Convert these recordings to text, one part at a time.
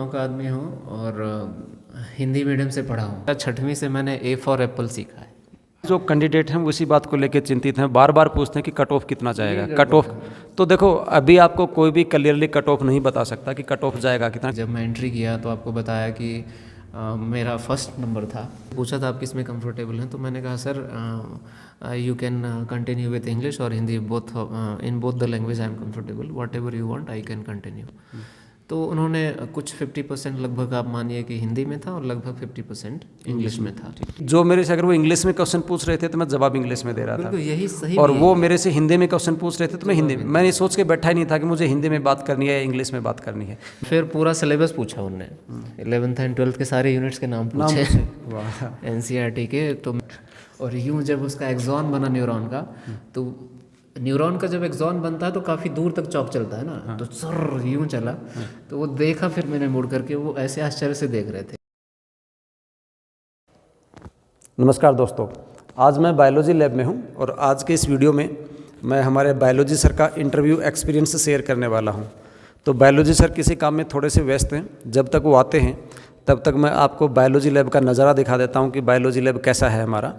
गाँव का आदमी हूँ और हिंदी मीडियम से पढ़ा हूँ। 6वीं से मैंने ए फॉर एप्पल सीखा है। जो कैंडिडेट हैं वो इसी बात को लेकर चिंतित हैं, बार बार पूछते हैं कि कट ऑफ कितना जाएगा। कट ऑफ तो देखो, अभी आपको कोई भी क्लियरली कट ऑफ नहीं बता सकता कि कट ऑफ जाएगा कितना। जब मैं एंट्री किया तो आपको बताया कि मेरा फर्स्ट नंबर था। पूछा था आप किस में कंफर्टेबल हैं, तो मैंने कहा sir you can continue with English और Hindi, both in both the language I am comfortable, whatever you want I can continue. तो उन्होंने कुछ 50% लगभग आप मानिए कि हिंदी में था और लगभग 50% इंग्लिश में था। जो मेरे से अगर वो इंग्लिश में क्वेश्चन पूछ रहे थे तो मैं जवाब इंग्लिश में दे रहा था, बिल्कुल यही सही। और वो मेरे से हिंदी में क्वेश्चन पूछ रहे थे तो मैं हिंदी में, मैंने सोच के बैठा ही नहीं था कि मुझे हिंदी में बात करनी है या इंग्लिश में बात करनी है। फिर पूरा सिलेबस पूछा उनने, 11th एंड 12th के सारे यूनिट्स के नाम पूछे NCERT के। तो और यूँ जब उसका एग्जॉन बना न्यूरॉन का, तो न्यूरॉन का जब एग्जॉन बनता है तो काफ़ी दूर तक चौक चलता है ना, तो सर यूँ चला। तो वो देखा, फिर मैंने मुड़ करके, वो ऐसे आश्चर्य से देख रहे थे। नमस्कार दोस्तों, आज मैं बायोलॉजी लैब में हूं और आज के इस वीडियो में मैं हमारे बायोलॉजी सर का इंटरव्यू एक्सपीरियंस शेयर करने वाला हूं। तो बायोलॉजी सर किसी काम में थोड़े से व्यस्त हैं, जब तक वो आते हैं तब तक मैं आपको बायोलॉजी लैब का नज़ारा दिखा देता हूं कि बायोलॉजी लैब कैसा है हमारा।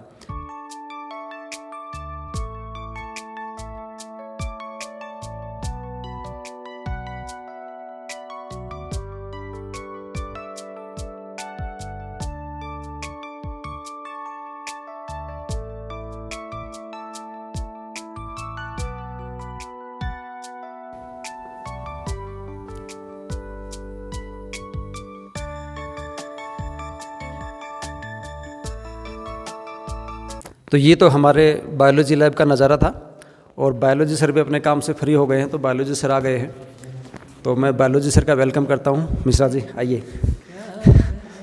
तो ये तो हमारे बायोलॉजी लैब का नज़ारा था और बायोलॉजी सर भी अपने काम से फ्री हो गए हैं, तो बायोलॉजी सर आ गए हैं। तो मैं बायोलॉजी सर का वेलकम करता हूँ। मिश्रा जी आइए।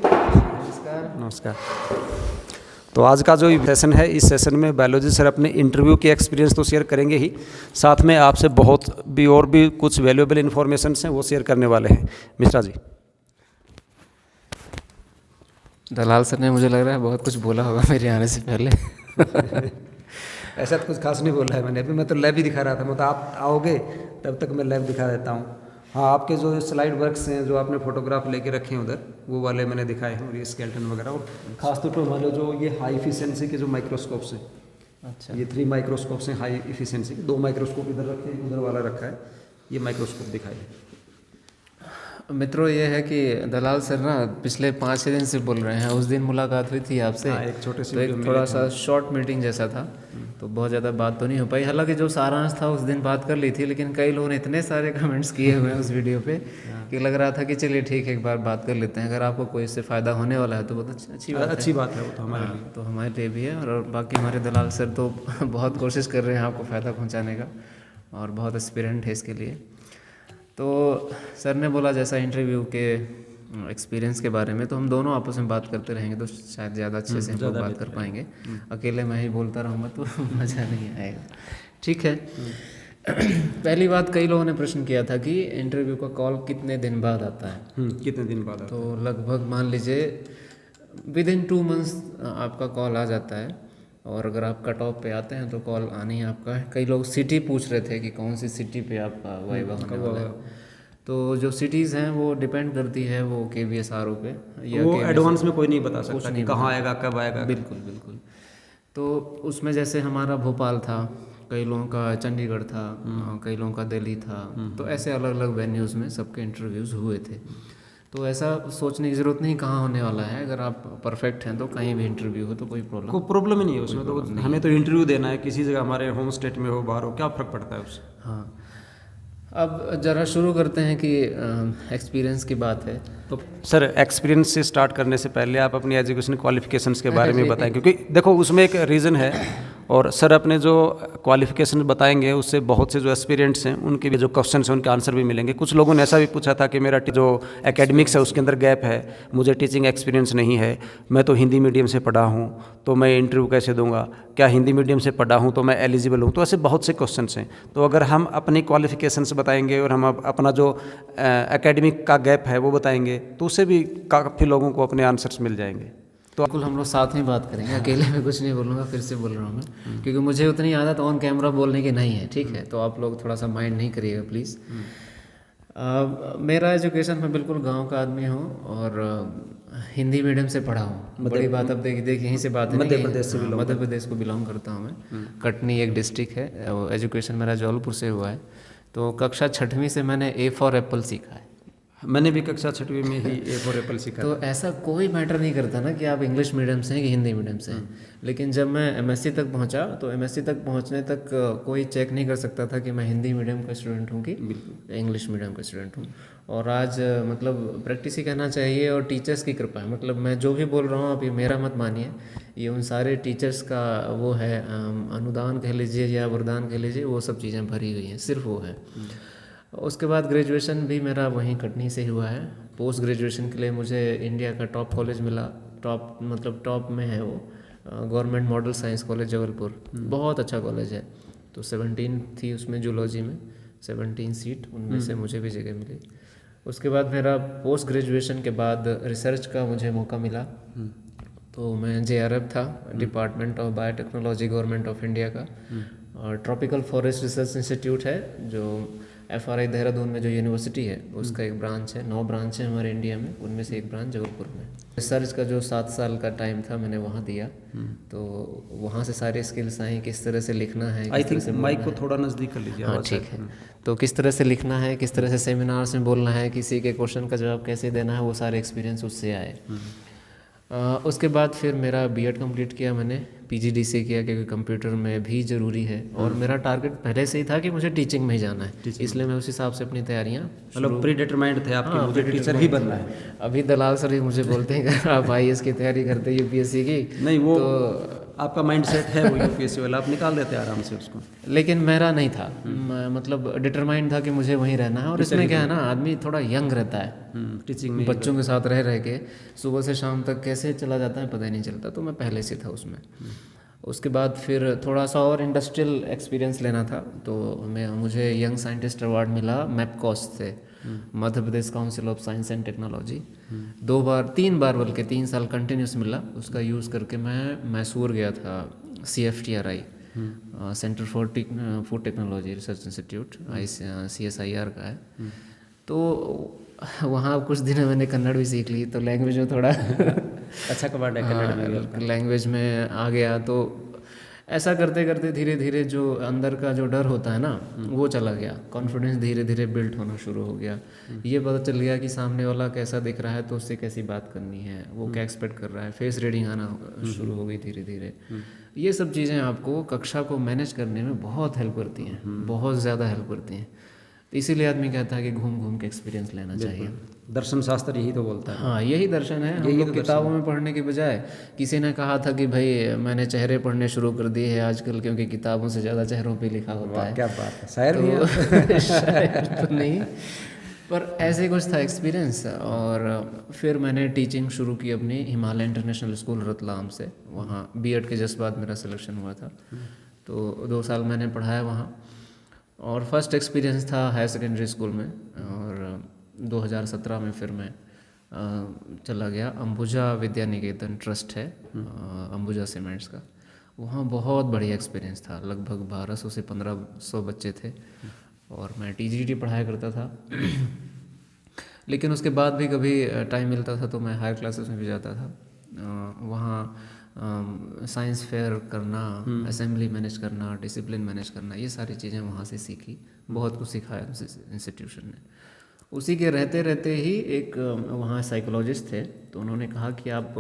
नमस्कार। तो आज का जो सेशन है, इस सेशन में बायोलॉजी सर अपने इंटरव्यू के एक्सपीरियंस तो शेयर करेंगे ही, साथ में आपसे बहुत भी और भी कुछ वैल्यूएबल इन्फॉर्मेशन हैं वो शेयर करने वाले हैं। मिश्रा जी। दलाल सर ने, मुझे लग रहा है, बहुत कुछ बोला होगा मेरे आने से पहले। ऐसा तो कुछ खास नहीं बोला है मैंने, अभी मैं तो लैब ही दिखा रहा था। मतलब आप आओगे तब तक मैं लैब दिखा देता हूँ। हाँ, आपके जो स्लाइड वर्क्स हैं, जो आपने फोटोग्राफ लेके रखे हैं उधर, वो वाले मैंने दिखाए हैं, और ये स्केलेटन वगैरह, और खासतौर पर हमारे जो ये हाई इफिशिएंसी के जो माइक्रोस्कोप्स हैं, अच्छा, ये 3 माइक्रोस्कोप्स हैं हाई इफिशिएंसी के। 2 माइक्रोस्कोप इधर रखे हैं, उधर वाला रखा है, ये माइक्रोस्कोप दिखाए। मित्रों, ये है कि दलाल सर ना पिछले 5-6 दिन से बोल रहे हैं। उस दिन मुलाकात हुई थी आपसे, एक छोटे से, तो एक थोड़ा सा शॉर्ट मीटिंग जैसा था, तो बहुत ज़्यादा बात तो नहीं हो पाई। हालांकि जो सारांश था उस दिन बात कर ली थी, लेकिन कई लोगों ने इतने सारे कमेंट्स किए हुए हैं उस वीडियो पे कि लग रहा था कि चलिए ठीक है, एक बार बात कर लेते हैं। अगर आपको कोई इससे फ़ायदा होने वाला है तो बहुत अच्छी बात है। वो तो हमारे लिए, तो हमारे लिए भी है। और बाकी हमारे दलाल सर तो बहुत कोशिश कर रहे हैं आपको फ़ायदा पहुँचाने का, और बहुत एस्पिरेंट है इसके लिए। तो सर ने बोला जैसा इंटरव्यू के एक्सपीरियंस के बारे में, तो हम दोनों आपस में बात करते रहेंगे तो शायद ज़्यादा अच्छे से हम लोग बात कर पाएंगे। अकेले मैं ही बोलता रहूँगा तो मज़ा नहीं आएगा। ठीक है। पहली बात, कई लोगों ने प्रश्न किया था कि इंटरव्यू का कॉल कितने दिन बाद आता है। कितने दिन बाद? तो लगभग मान लीजिए विदिन 2 मंथ्स आपका कॉल आ जाता है। और अगर आप कट ऑफ पे आते हैं तो कॉल आनी है आपका। कई लोग सिटी पूछ रहे थे कि कौन सी सिटी पे आपका वाइवा होने वाला है। तो जो सिटीज़ हैं वो डिपेंड करती है वो KVSRO पे, या वो एडवांस में कोई नहीं बता सकता कि कहाँ आएगा, कब आएगा। बिल्कुल बिल्कुल। तो उसमें जैसे हमारा भोपाल था, कई लोगों का चंडीगढ़ था, कई लोगों का दिल्ली था, तो ऐसे अलग अलग वेन्यूज़ में सबके इंटरव्यूज़ हुए थे। तो ऐसा सोचने की ज़रूरत नहीं कहाँ होने वाला है। अगर आप परफेक्ट हैं तो कहीं भी इंटरव्यू हो तो कोई प्रॉब्लम ही नहीं है उसमें। तो हमें तो इंटरव्यू देना है, किसी जगह हमारे होम स्टेट में हो, बाहर हो, क्या फ़र्क पड़ता है उससे। हाँ, अब ज़रा शुरू करते हैं कि एक्सपीरियंस की बात है। तो सर, एक्सपीरियंस से स्टार्ट करने से पहले आप अपनी एजुकेशन क्वालिफिकेशंस के बारे में बताएं, क्योंकि देखो उसमें एक रीज़न है, और सर अपने जो क्वालिफिकेशन बताएंगे उससे बहुत से जो एस्पिरेंट्स हैं उनके भी जो क्वेश्चंस हैं उनके आंसर भी मिलेंगे। कुछ लोगों ने ऐसा भी पूछा था कि मेरा जो एकेडमिक्स है उसके अंदर गैप है, मुझे टीचिंग एक्सपीरियंस नहीं है, मैं तो हिंदी मीडियम से पढ़ा हूँ तो मैं इंटरव्यू कैसे दूंगा, क्या हिंदी मीडियम से पढ़ा हूँ तो मैं एलिजिबल हूँ। तो ऐसे बहुत से क्वेश्चंस हैं। तो अगर हम अपनी क्वालिफिकेशंस बताएंगे और हम अपना जो एकेडमिक का गैप है वो बताएंगे तो उससे भी काफ़ी लोगों को अपने आंसर्स मिल जाएंगे। तो बिल्कुल हम लोग साथ में बात करेंगे, अकेले में कुछ नहीं बोलूँगा, फिर से बोल रहा हूँ मैं, क्योंकि मुझे उतनी आदत ऑन कैमरा बोलने की नहीं है। ठीक है, तो आप लोग थोड़ा सा माइंड नहीं करिएगा प्लीज़। मेरा एजुकेशन, मैं बिल्कुल गांव का आदमी हूँ और हिंदी मीडियम से पढ़ा हूँ। बड़ी बात अब देख यहीं से बात है, मध्य प्रदेश से मध्य प्रदेश को बिलोंग करता हूँ मैं। कटनी एक डिस्ट्रिक्ट है। एजुकेशन मेरा जबलपुर से हुआ है। तो कक्षा 6वीं से मैंने ए फॉर एप्पल सीखा है। मैंने भी कक्षा 6वीं में ही ए फॉर एप्पल सीखा। तो ऐसा कोई मैटर नहीं करता ना कि आप इंग्लिश मीडियम से हैं कि हिंदी मीडियम से हैं। लेकिन जब मैं एमएससी तक पहुंचा तो एमएससी तक पहुंचने तक कोई चेक नहीं कर सकता था कि मैं हिंदी मीडियम का स्टूडेंट हूं कि इंग्लिश मीडियम का स्टूडेंट हूं। और आज मतलब प्रैक्टिस ही कहना चाहिए और टीचर्स की कृपा है। मतलब मैं जो भी बोल रहा हूँ आप ये मेरा मत मानिए, ये उन सारे टीचर्स का वो है, अनुदान कह लीजिए या वरदान कह लीजिए, वो सब चीज़ें भरी हुई हैं, सिर्फ वो है। उसके बाद ग्रेजुएशन भी मेरा वहीं कटनी से हुआ है। पोस्ट ग्रेजुएशन के लिए मुझे इंडिया का टॉप कॉलेज मिला। टॉप मतलब टॉप में है वो, government model science college Jabalpur. बहुत अच्छा कॉलेज है। तो 17 थी उसमें जूलॉजी में, 17 सीट, उनमें से मुझे भी जगह मिली। उसके बाद मेरा पोस्ट ग्रेजुएशन के बाद रिसर्च का मुझे मौका मिला। तो मैं JRF था, department of biotechnology, government of India का। और ट्रॉपिकल फॉरेस्ट रिसर्च इंस्टीट्यूट है जो FRI देहरादून में जो यूनिवर्सिटी है उसका एक ब्रांच है। 9 ब्रांच है हमारे इंडिया में, उनमें से एक ब्रांच जबलपुर में। रिसर्च का जो 7 साल का टाइम था मैंने वहाँ दिया। तो वहाँ से सारी स्किल्स आई, किस तरह से लिखना है। आई थिंक माइक को थोड़ा नज़दीक कर लीजिए। हाँ ठीक है। तो किस तरह से लिखना है, किस तरह से सेमिनार्स में बोलना है, किसी के क्वेश्चन का जवाब कैसे देना है, वो सारे एक्सपीरियंस उससे आए। उसके बाद फिर मेरा B.Ed कंप्लीट किया मैंने, PGDCA किया क्योंकि कंप्यूटर में भी ज़रूरी है। और मेरा टारगेट पहले से ही था कि मुझे टीचिंग में ही जाना है, इसलिए मैं उस हिसाब से अपनी तैयारियाँ, मतलब प्री डिटरमाइंड थे आपके, मुझे टीचर ही बनना है। अभी दलाल सर भी मुझे बोलते हैं कि आप IAS की तैयारी करते UPSC की। नहीं, वो तो आपका माइंड सेट है वो UPSC वाला, आप निकाल देते हैं आराम से उसको। लेकिन मेरा नहीं था। मतलब डिटरमाइंड था कि मुझे वहीं रहना है। और इसमें क्या है ना, आदमी थोड़ा यंग रहता है, टीचिंग में बच्चों के साथ रह के सुबह से शाम तक कैसे चला जाता है पता ही नहीं चलता। तो मैं पहले से था उसमें। उसके बाद फिर थोड़ा सा और इंडस्ट्रियल एक्सपीरियंस लेना था, तो मुझे यंग साइंटिस्ट अवार्ड मिला मैपकॉस से, Madhya Pradesh council of science and technology. 3 बार बल्कि 3 साल कंटिन्यूस मिला। उसका यूज़ करके मैं मैसूर गया था, CFTRI, centre for food technology research institute, CSIR का है। तो वहाँ कुछ दिन मैंने कन्नड़ भी सीख ली, तो लैंग्वेज में थोड़ा अच्छा कमांड है कन्नड़ में, लैंग्वेज में आ गया। तो ऐसा करते करते धीरे धीरे जो अंदर का जो डर होता है ना वो चला गया, कॉन्फिडेंस धीरे धीरे बिल्ड होना शुरू हो गया। ये पता चल गया कि सामने वाला कैसा दिख रहा है तो उससे कैसी बात करनी है, वो क्या एक्सपेक्ट कर रहा है, फेस रीडिंग आना शुरू हो गई धीरे धीरे। ये सब चीज़ें आपको कक्षा को मैनेज करने में बहुत हेल्प करती हैं, बहुत ज़्यादा हेल्प करती हैं। तो इसीलिए आदमी कहता है कि घूम घूम के एक्सपीरियंस लेना चाहिए। दर्शन शास्त्र यही तो बोलता है। हाँ, यही दर्शन है। हम लोग किताबों में पढ़ने के बजाय, किसी ने कहा था कि भाई मैंने चेहरे पढ़ने शुरू कर दिए हैं आजकल, क्योंकि किताबों से ज़्यादा चेहरों पे लिखा होता है। क्या बात है, शायर भी है। शायर तो नहीं, पर ऐसे कुछ था एक्सपीरियंस। और फिर मैंने टीचिंग शुरू की अपनी हिमालय इंटरनेशनल स्कूल रतलाम से। वहाँ B.Ed के जस्ट बाद मेरा सिलेक्शन हुआ था, तो 2 साल मैंने पढ़ाया वहाँ। और फर्स्ट एक्सपीरियंस था हायर सेकेंडरी स्कूल में। और 2017 में फिर मैं चला गया अंबुजा विद्या निकेतन ट्रस्ट है, अंबुजा सीमेंट्स का। वहाँ बहुत बढ़िया एक्सपीरियंस था। लगभग 1200 से 1500 बच्चे थे और मैं TGT पढ़ाया करता था। लेकिन उसके बाद भी कभी टाइम मिलता था तो मैं हायर क्लासेस में भी जाता था। वहाँ साइंस फेयर करना, असेंबली मैनेज करना, डिसिप्लिन मैनेज करना, ये सारी चीज़ें वहाँ से सीखी। बहुत कुछ सिखाया उस इंस्टीट्यूशन ने। उसी के रहते रहते ही एक वहाँ साइकोलॉजिस्ट थे, तो उन्होंने कहा कि आप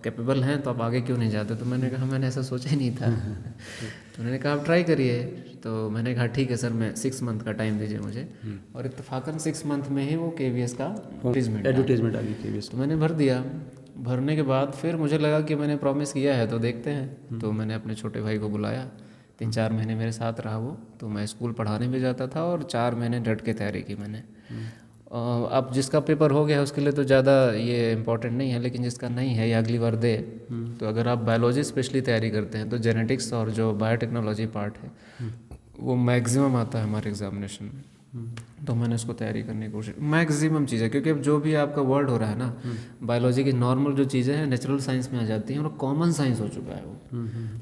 कैपेबल हैं तो आप आगे क्यों नहीं जाते। तो मैंने कहा मैंने ऐसा सोचा ही नहीं था। तो उन्होंने कहा आप ट्राई करिए। तो मैंने कहा ठीक है सर, मैं 6 मंथ का टाइम दीजिए मुझे। और इत्तेफाकन 6 मंथ में ही वो KVS का एडवर्टीजमेंट आ गई KVS। तो मैंने भर दिया। भरने के बाद फिर मुझे लगा कि मैंने प्रॉमिस किया है तो देखते हैं। तो मैंने अपने छोटे भाई को बुलाया, 3-4 महीने मेरे साथ रहा वो। तो मैं स्कूल पढ़ाने भी जाता था और 4 महीने डट के तैयारी की मैंने। अब जिसका पेपर हो गया है उसके लिए तो ज़्यादा ये इम्पोर्टेंट नहीं है, लेकिन जिसका नहीं है या अगली बार दे। तो अगर आप बायोलॉजी स्पेशली तैयारी करते हैं तो जेनेटिक्स और जो बायोटेक्नोलॉजी पार्ट है वो मैक्सिमम आता है हमारे एग्जामिनेशन में। तो मैंने उसको तैयारी करने की कोशिश, मैक्सिमम चीज़ें, क्योंकि अब जो भी आपका वर्ल्ड हो रहा है ना, बायोलॉजी की नॉर्मल जो चीज़ें हैं नेचुरल साइंस में आ जाती हैं और कॉमन साइंस हो चुका है वो।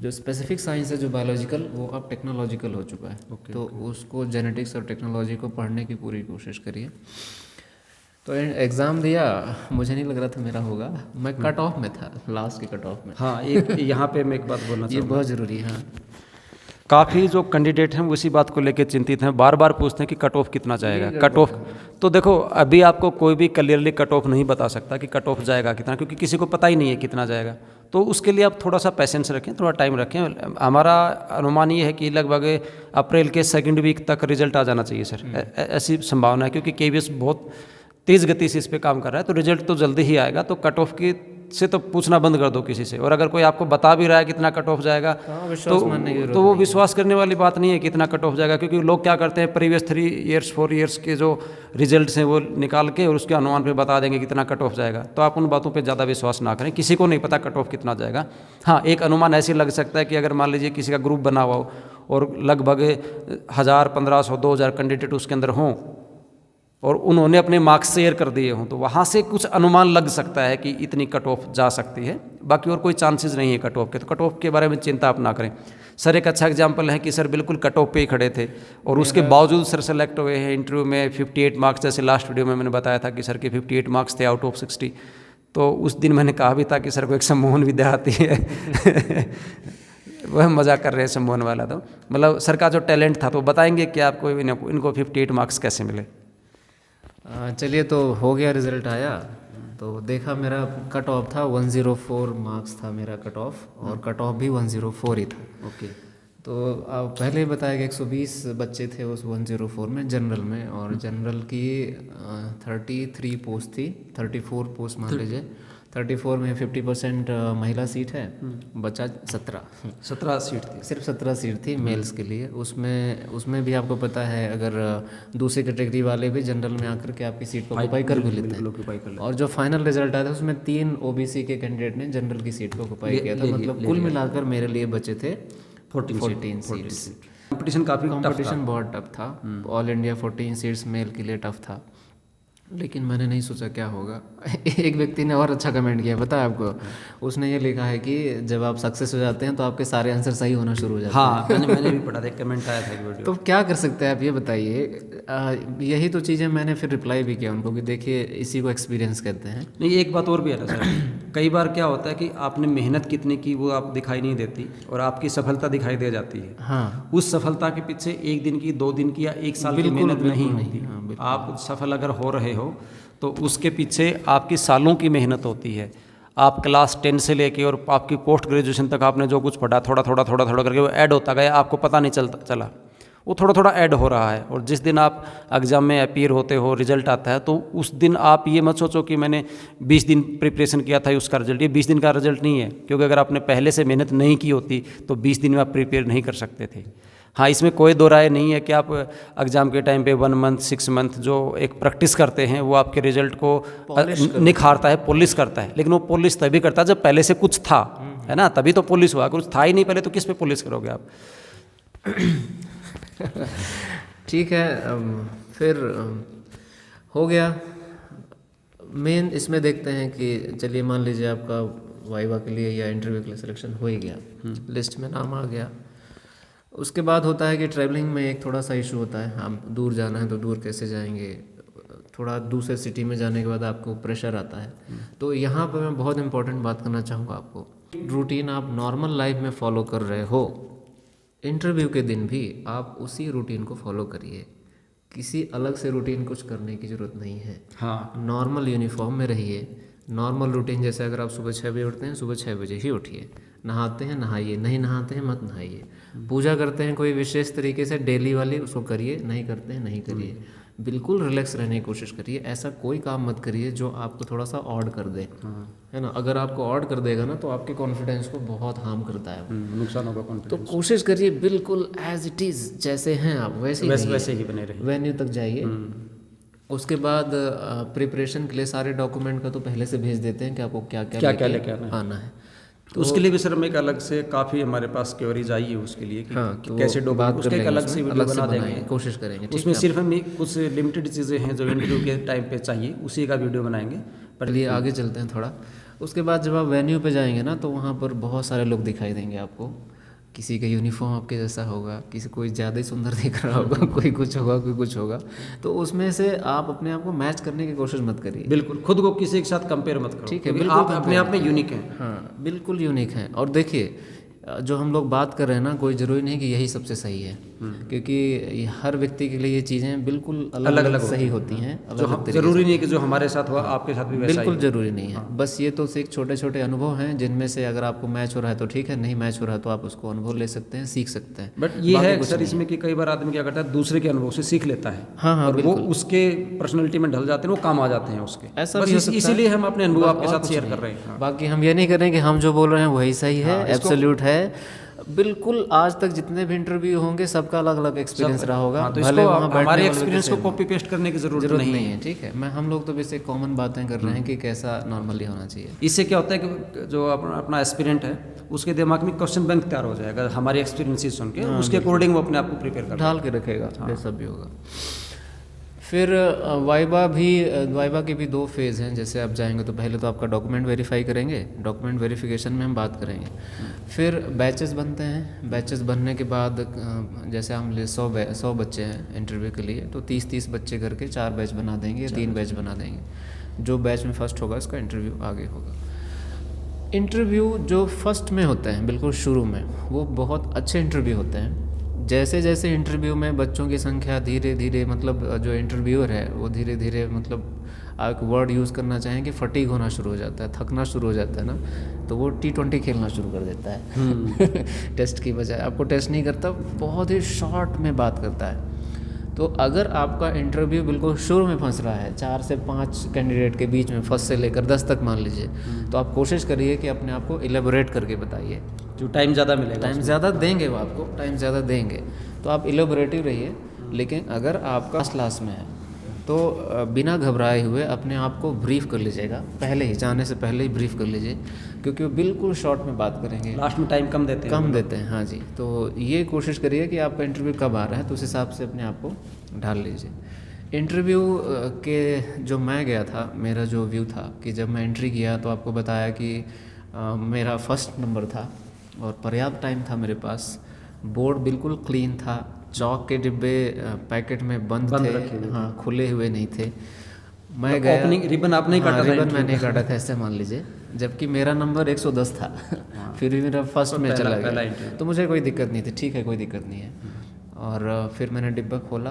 जो स्पेसिफिक साइंस है जो बायोलॉजिकल, वो अब टेक्नोलॉजिकल हो चुका है। तो उसको जेनेटिक्स और टेक्नोलॉजी को पढ़ने की पूरी कोशिश करिए। तो एग्ज़ाम दिया, मुझे नहीं लग रहा था मेरा होगा, मैं कट ऑफ में था, लास्ट के कट ऑफ में। हाँ, एक यहाँ पे मैं एक बात बोलना ये चाहूँगा, बहुत ज़रूरी है। हाँ, काफ़ी जो कैंडिडेट हैं वो इसी बात को लेकर चिंतित हैं, बार बार पूछते हैं कि कट ऑफ कितना जाएगा, कट ऑफ। तो देखो अभी आपको कोई भी क्लियरली कट ऑफ नहीं बता सकता कि कट ऑफ जाएगा कितना, क्योंकि किसी को पता ही नहीं है कितना जाएगा। तो उसके लिए आप थोड़ा सा पेशेंस रखें, थोड़ा टाइम रखें। हमारा अनुमान ये है कि लगभग अप्रैल के 2nd वीक तक रिजल्ट आ जाना चाहिए सर, ऐसी संभावना है, क्योंकि KVS बहुत तेज़ गति से इस पर काम कर रहा है, तो रिजल्ट तो जल्दी ही आएगा। तो कट ऑफ की से तो पूछना बंद कर दो किसी से, और अगर कोई आपको बता भी रहा है कितना कट ऑफ जाएगा तो वो विश्वास करने वाली बात नहीं है कि इतना कट ऑफ जाएगा, क्योंकि लोग क्या करते हैं प्रीवियस 3 इयर्स 4 इयर्स के जो रिजल्ट्स हैं वो निकाल के और उसके अनुमान पे बता देंगे कितना कट ऑफ जाएगा। तो आप उन बातों पे ज़्यादा विश्वास ना करें, किसी को नहीं पता कट ऑफ कितना जाएगा। हाँ, एक अनुमान ऐसे लग सकता है कि अगर मान लीजिए किसी का ग्रुप बना हुआ हो और लगभग 1000, 1500, 2000 कैंडिडेट उसके अंदर हों और उन्होंने अपने मार्क्स शेयर कर दिए हों, तो वहाँ से कुछ अनुमान लग सकता है कि इतनी कट ऑफ जा सकती है। बाकी और कोई चांसेस नहीं है कट ऑफ के, तो कट ऑफ के बारे में चिंता आप ना करें। सर एक अच्छा एग्जांपल है कि सर बिल्कुल कट ऑफ पे ही खड़े थे और उसके बावजूद सर सेलेक्ट हुए हैं इंटरव्यू में 58 मार्क्स, जैसे लास्ट वीडियो में मैंने बताया था कि सर के 58 मार्क्स थे आउट ऑफ 60। तो उस दिन मैंने कहा भी था कि सर को एक सम्मोहन विद्या आती है वह मजाक कर रहे हैं सम्मोहन वाला, तो मतलब सर का जो टैलेंट था। तो बताएंगे कि आपको इनको 58 मार्क्स कैसे मिले? चलिए, तो हो गया, रिज़ल्ट आया तो देखा मेरा कट ऑफ था 104 मार्क्स था मेरा कट ऑफ, और कट ऑफ भी 104 ही था। ओके। तो अब पहले ही बताया कि 120 बच्चे थे उस 104 में जनरल में, और जनरल की 33 पोस्ट थी, 34 पोस्ट मान लीजिए। 34 में 50% महिला सीट है, बचा 17 सीट थी, सिर्फ 17 सीट थी मेल्स के लिए। उसमें भी आपको पता है अगर दूसरी कैटेगरी वाले भी जनरल में आकर के आपकी सीट को ऑक्यूपाई कर भी लेते हैं। और जो फाइनल रिजल्ट आया था उसमें 3 OBC के कैंडिडेट ने जनरल की सीट को ऑक्यूपाई किया था। मतलब कुल मिलाकर मेरे लिए बचे थे 14 सीट्स। कंपटीशन बहुत टफ था, ऑल इंडिया 14 सीट्स मेल के लिए टफ था, लेकिन मैंने नहीं सोचा क्या होगा। एक व्यक्ति ने और अच्छा कमेंट किया, पता है आपको? उसने ये लिखा है कि जब आप सक्सेस हो जाते हैं तो आपके सारे आंसर सही होना शुरू हो जाते हैं। हाँ, मैंने भी पढ़ा था, एक कमेंट आया था वीडियो। तो क्या कर सकते हैं आप, ये बताइए। यही तो चीज़ें मैंने फिर रिप्लाई भी किया उनको कि देखिए इसी को एक्सपीरियंस कहते हैं। नहीं, एक बात और भी है ना सर, कई बार क्या होता है कि आपने मेहनत कितनी की वो आप दिखाई नहीं देती और आपकी सफलता दिखाई दे जाती है। हाँ, उस सफलता के पीछे 1 दिन की, 2 दिन की या 1 साल की मेहनत नहीं होती। आप सफल अगर हो रहे हो तो उसके पीछे आपकी सालों की मेहनत होती है। आप क्लास 10 से लेके और आपकी पोस्ट ग्रेजुएशन तक आपने जो कुछ पढ़ा, थोड़ा थोड़ा करके वो ऐड होता गया, आपको पता नहीं चला वो थोड़ा ऐड हो रहा है। और जिस दिन आप एग्ज़ाम में अपीयर होते हो, रिजल्ट आता है, तो उस दिन आप ये मत सोचो कि मैंने 20 दिन प्रिपरेशन किया था उसका रिजल्ट। ये 20 दिन का रिजल्ट नहीं है, क्योंकि अगर आपने पहले से मेहनत नहीं की होती तो 20 दिन में आप प्रिपेयर नहीं कर सकते थे। हाँ, इसमें कोई दो राय नहीं है कि आप एग्ज़ाम के टाइम पे 1 मंथ 6 मंथ जो एक प्रैक्टिस करते हैं वो आपके रिजल्ट को निखारता है, पॉलिश करता है। लेकिन वो पॉलिश तभी करता है जब पहले से कुछ था, है ना, तभी तो पॉलिश हुआ। कुछ था ही नहीं पहले तो किस पे पॉलिश करोगे आप? ठीक है। फिर हो गया। मेन इसमें देखते हैं कि चलिए मान लीजिए आपका वाइवा के लिए या इंटरव्यू के लिए सिलेक्शन हो ही गया, लिस्ट में नाम आ गया। उसके बाद होता है कि ट्रैवलिंग में एक थोड़ा सा इशू होता है। आप दूर जाना है तो दूर कैसे जाएंगे, थोड़ा दूसरे सिटी में जाने के बाद आपको प्रेशर आता है। तो यहाँ पर मैं बहुत इंपॉर्टेंट बात करना चाहूँगा आपको। रूटीन आप नॉर्मल लाइफ में फॉलो कर रहे हो, इंटरव्यू के दिन भी आप उसी रूटीन को फॉलो करिए। किसी अलग से रूटीन कुछ करने की ज़रूरत नहीं है। हाँ, नॉर्मल यूनिफॉर्म में रहिए। नॉर्मल रूटीन जैसे अगर आप सुबह 6 बजे उठते हैं, सुबह 6 बजे ही उठिए। नहाते हैं नहाइए, नहीं नहाते हैं मत नहाइए। पूजा करते हैं कोई विशेष तरीके से डेली वाली, उसको करिए, नहीं करते हैं नहीं करिए। बिल्कुल रिलैक्स रहने की कोशिश करिए। ऐसा कोई काम मत करिए जो आपको थोड़ा सा ऑड कर दे, है ना। अगर आपको ऑड कर देगा ना तो आपके कॉन्फिडेंस को बहुत हार्म करता है, नुकसान होगा कॉन्फिडेंस। तो कोशिश करिए बिल्कुल एज इट इज़, जैसे हैं आप वैसे ही बने रहिए। वेन्यू तक जाइए। उसके बाद प्रिपरेशन के लिए सारे डॉक्यूमेंट का तो पहले से भेज देते हैं कि आपको क्या क्या लेके आना है। तो उसके लिए भी सर हम एक अलग से काफ़ी हमारे पास क्वेरीज आई है उसके लिए कि, हाँ, कि तो कैसे बात डॉक्यूमेंट कर उसके एक लेंगे अलग से उसमें, वीडियो अलग से बना बनाएंगे, देंगे, कोशिश करेंगे। ठीक उसमें है, सिर्फ हमें कुछ लिमिटेड चीज़ें हैं जो इंटरव्यू के टाइम पे चाहिए, उसी का वीडियो बनाएंगे। पर चलिए आगे चलते हैं थोड़ा। उसके बाद जब आप वेन्यू पे जाएंगे ना, तो वहाँ पर बहुत सारे लोग दिखाई देंगे आपको। किसी का यूनिफॉर्म आपके जैसा होगा, किसी कोई ज़्यादा ही सुंदर दिख रहा होगा, कोई कुछ होगा, कोई कुछ होगा। तो उसमें से आप अपने आप को मैच करने की कोशिश मत करिए। बिल्कुल खुद को किसी के साथ कंपेयर मत करो, ठीक है, क्योंकि बिल्कुल आप अपने compare आप में यूनिक हैं। हाँ, बिल्कुल यूनिक है। और देखिए, जो हम लोग बात कर रहे हैं ना, कोई ज़रूरी नहीं कि यही सबसे सही है, क्योंकि ये हर व्यक्ति के लिए ये चीज़ें बिल्कुल अलग अलग सही होती हैं, जो अलग हम अलग ज़रूरी नहीं कि जो हमारे साथ हुआ आपके साथ भी वैसा ही बिल्कुल हो। ज़रूरी नहीं है। बस ये तो सिर्फ छोटे छोटे अनुभव हैं, जिनमें से अगर आपको मैच हो रहा है तो ठीक है, नहीं मैच हो रहा है तो आप उसको अनुभव ले सकते हैं, सीख सकते हैं। बट ये बाकी है कुछ सर नहीं इसमें कि कई बार आदमी क्या करता है, दूसरे के अनुभव से सीख लेता है। हाँ हाँ, और वो बिल्कुल। उसके पर्सनैलिटी में ढल जाते हैं, वो काम आ जाते हैं उसके। ऐसा बस भी हो सकता है। इसीलिए हम अपने अनुभव बस आपके और साथ कुछ शेयर नहीं। कर रहे हैं। हाँ। बाकी हम ये नहीं कर रहे हैं कि हम जो बोल रहे हैं वही सही है, हाँ, इसको- एब्सोल्यूट है। बिल्कुल आज तक जितने भी इंटरव्यू होंगे सबका अलग अलग एक्सपीरियंस रहा होगा। हाँ, तो भले इसको वहाँ बैठने हमारे वाले एक्सपीरियंस को व्यक्ति कॉपी पेस्ट करने की जरूरत जरूरत नहीं नहीं है। है। ठीक है, हम लोग तो वैसे कॉमन बातें कर रहे हैं कि कैसा नॉर्मली होना चाहिए। इससे क्या होता है कि जो अपना एस्पिरेंट है उसके दिमाग में क्वेश्चन बैंक तैयार हो जाएगा हमारे एक्सपीरियंसेस सुन के, उसके अकॉर्डिंग वो अपने आप को प्रिपेयर कर ढाल के रखेगा, जैसा भी होगा। फिर वाइवा के भी 2 फेज़ हैं। जैसे आप जाएंगे तो पहले तो आपका डॉक्यूमेंट वेरीफाई करेंगे, डॉक्यूमेंट वेरिफिकेशन में हम बात करेंगे। फिर बैचेस बनते हैं, बैचेस बनने के बाद जैसे हम 100 बच्चे हैं इंटरव्यू के लिए, तो 30-30 बच्चे करके 4 बैच बना देंगे, 3 बैच बना देंगे। जो बैच में फर्स्ट होगा उसका इंटरव्यू आगे होगा। इंटरव्यू जो फर्स्ट में होते हैं, बिल्कुल शुरू में, वो बहुत अच्छे इंटरव्यू होते हैं। जैसे जैसे इंटरव्यू में बच्चों की संख्या धीरे धीरे, मतलब जो इंटरव्यूअर है वो धीरे धीरे, मतलब आप वर्ड यूज़ करना चाहें कि फटीग होना शुरू हो जाता है, थकना शुरू हो जाता है ना, तो वो T20 खेलना शुरू कर देता है। टेस्ट की बजाय आपको टेस्ट नहीं करता, बहुत ही शॉर्ट में बात करता है। तो अगर आपका इंटरव्यू बिल्कुल शुरू में फंस रहा है, 4 से 5 कैंडिडेट के बीच में, फर्स्ट से लेकर 10 तक मान लीजिए, तो आप कोशिश करिए कि अपने आप को इलेबोरेट करके बताइए। जो टाइम ज़्यादा मिलेगा, टाइम ज़्यादा देंगे, वो आपको टाइम ज़्यादा देंगे, तो आप इलेबोरेटिव रहिए। लेकिन अगर आपका क्लास में है तो बिना घबराए हुए अपने आप को ब्रीफ कर लीजिएगा, पहले ही, जाने से पहले ही ब्रीफ कर लीजिए, क्योंकि वो बिल्कुल शॉर्ट में बात करेंगे, लास्ट में टाइम कम देते हैं। कम देते हैं। हाँ जी, तो ये कोशिश करिए कि आपका इंटरव्यू कब आ रहा है, तो उस हिसाब से अपने आप को ढाल लीजिए। इंटरव्यू के जो मैं गया था, मेरा जो व्यू था कि जब मैं एंट्री किया तो आपको बताया कि मेरा फर्स्ट नंबर था और पर्याप्त टाइम था मेरे पास। बोर्ड बिल्कुल क्लीन था, चौक के डिब्बे पैकेट में बंद थे, हाँ, खुले हुए नहीं थे। मैं गया, ओपनिंग रिबन आपने ही काटा था? रिबन मैंने काटा था, ऐसे मान लीजिए, जबकि मेरा नंबर 110 था। फिर भी मेरा फर्स्ट में चला गया, तो मुझे कोई दिक्कत नहीं थी। ठीक है, कोई दिक्कत नहीं है। और फिर मैंने डिब्बा खोला,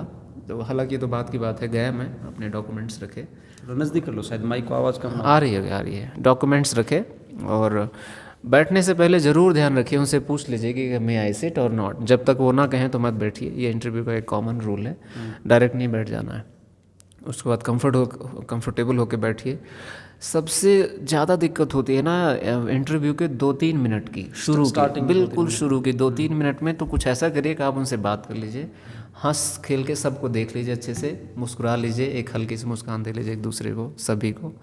तो हालांकि तो बात की बात है, गया मैं, अपने डॉक्यूमेंट्स रखे, नज़दीक कर लो, शायद माइक को आवाज़ कम आ रही है, डॉक्यूमेंट्स रखे। और बैठने से पहले ज़रूर ध्यान रखिए, उनसे पूछ लीजिए कि मे आई सिट और नॉट। जब तक वो ना कहें तो मत बैठिए, ये इंटरव्यू का एक कॉमन रूल है, डायरेक्ट नहीं बैठ जाना है। उसके बाद कंफर्टेबल होकर बैठिए। सबसे ज़्यादा दिक्कत होती है ना इंटरव्यू के 2-3 मिनट की, शुरू की, बिल्कुल शुरू की 2-3 मिनट में। तो कुछ ऐसा करिए कि आप उनसे बात कर लीजिए, हंस खेल के सबको देख लीजिए, अच्छे से मुस्कुरा लीजिए, एक हल्की सी मुस्कान दे लीजिए एक दूसरे को, सभी को।